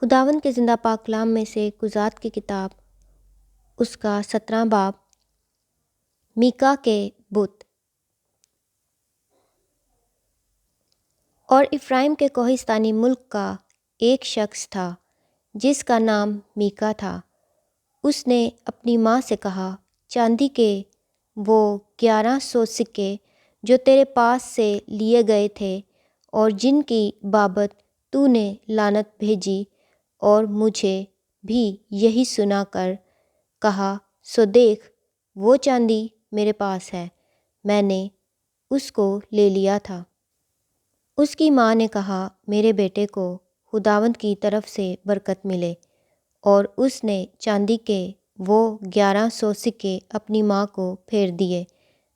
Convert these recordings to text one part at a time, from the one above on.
خداوند کے زندہ پاک کلام میں سے قضات کی کتاب اس کا 17 باب میکا کے بت۔ اور افرائیم کے کوہستانی ملک کا ایک شخص تھا جس کا نام میکا تھا۔ اس نے اپنی ماں سے کہا، چاندی کے وہ 1100 سکے جو تیرے پاس سے لیے گئے تھے اور جن کی بابت تو نے لعنت بھیجی اور مجھے بھی یہی سنا کر کہا، سو دیکھ وہ چاندی میرے پاس ہے، میں نے اس کو لے لیا تھا۔ اس کی ماں نے کہا، میرے بیٹے کو خداوند کی طرف سے برکت ملے، اور اس نے چاندی کے وہ 1100 سکے اپنی ماں کو پھیر دیے۔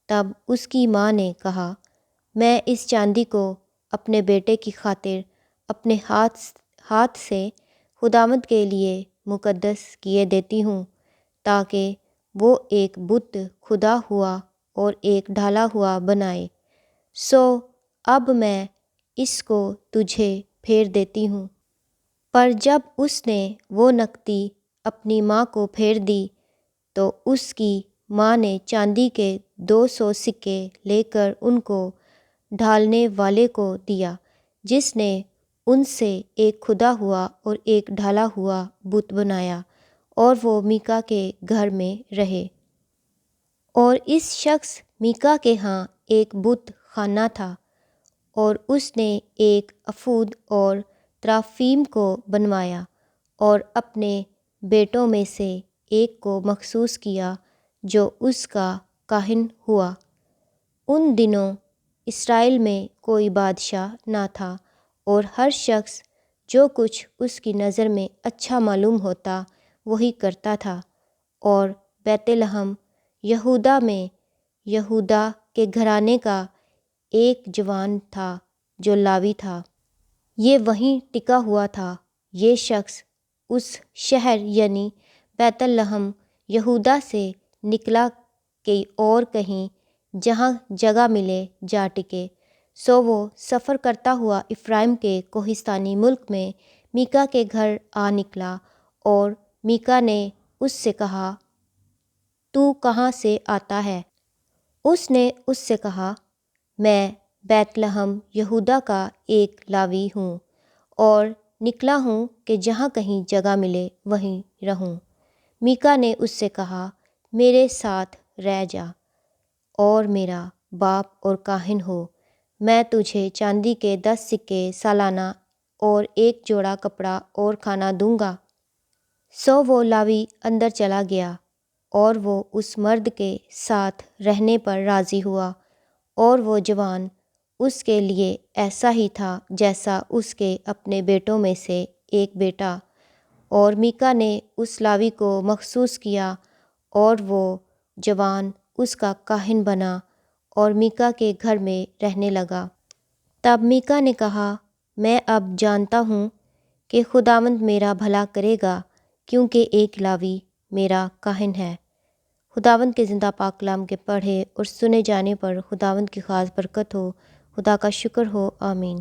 تب اس کی ماں نے کہا، میں اس چاندی کو اپنے بیٹے کی خاطر اپنے ہاتھ سے خداوند کے لیے مقدس کیے دیتی ہوں، تاکہ وہ ایک بت کھدا ہوا اور ایک ڈھالا ہوا بنائے۔ سو اب میں اس کو تجھے پھیر دیتی ہوں۔ پر جب اس نے وہ نقدی اپنی ماں کو پھیر دی تو اس کی ماں نے چاندی کے 200 سکے لے کر ان کو ڈھالنے والے کو دیا، جس نے ان سے ایک کھدا ہوا اور ایک ڈھالا ہوا بت بنایا، اور وہ میکا کے گھر میں رہے۔ اور اس شخص میکا کے ہاں ایک بت خانہ تھا، اور اس نے ایک افود اور ترافیم کو بنوایا، اور اپنے بیٹوں میں سے ایک کو مخصوص کیا جو اس کا کاہن ہوا۔ ان دنوں اسرائیل میں کوئی بادشاہ نہ تھا، اور ہر شخص جو کچھ اس کی نظر میں اچھا معلوم ہوتا وہی کرتا تھا۔ اور بیت لحم یہودا میں یہودا کے گھرانے کا ایک جوان تھا جو لاوی تھا، یہ وہیں ٹکا ہوا تھا۔ یہ شخص اس شہر یعنی بیت لحم یہودا سے نکلا کہ اور کہیں جہاں جگہ ملے جا ٹکے۔ سو وہ سفر کرتا ہوا افرائیم کے کوہستانی ملک میں میکا کے گھر آ نکلا، اور میکا نے اس سے کہا، تو کہاں سے آتا ہے؟ اس نے اس سے کہا، میں بیت لحم یہودا کا ایک لاوی ہوں، اور نکلا ہوں کہ جہاں کہیں جگہ ملے وہیں رہوں۔ میکا نے اس سے کہا، میرے ساتھ رہ جا اور میرا باپ اور کاہن ہو، میں تجھے چاندی کے 10 سکے سالانہ اور ایک جوڑا کپڑا اور کھانا دوں گا۔ سو وہ لاوی اندر چلا گیا، اور وہ اس مرد کے ساتھ رہنے پر راضی ہوا، اور وہ جوان اس کے لیے ایسا ہی تھا جیسا اس کے اپنے بیٹوں میں سے ایک بیٹا۔ اور میکا نے اس لاوی کو مخصوص کیا، اور وہ جوان اس کا کاہن بنا اور میکا کے گھر میں رہنے لگا۔ تب میکا نے کہا، میں اب جانتا ہوں کہ خداوند میرا بھلا کرے گا، کیونکہ ایک لاوی میرا کاہن ہے۔ خداوند کے زندہ پاک کلام کے پڑھے اور سنے جانے پر خداوند کی خاص برکت ہو۔ خدا کا شکر ہو، آمین۔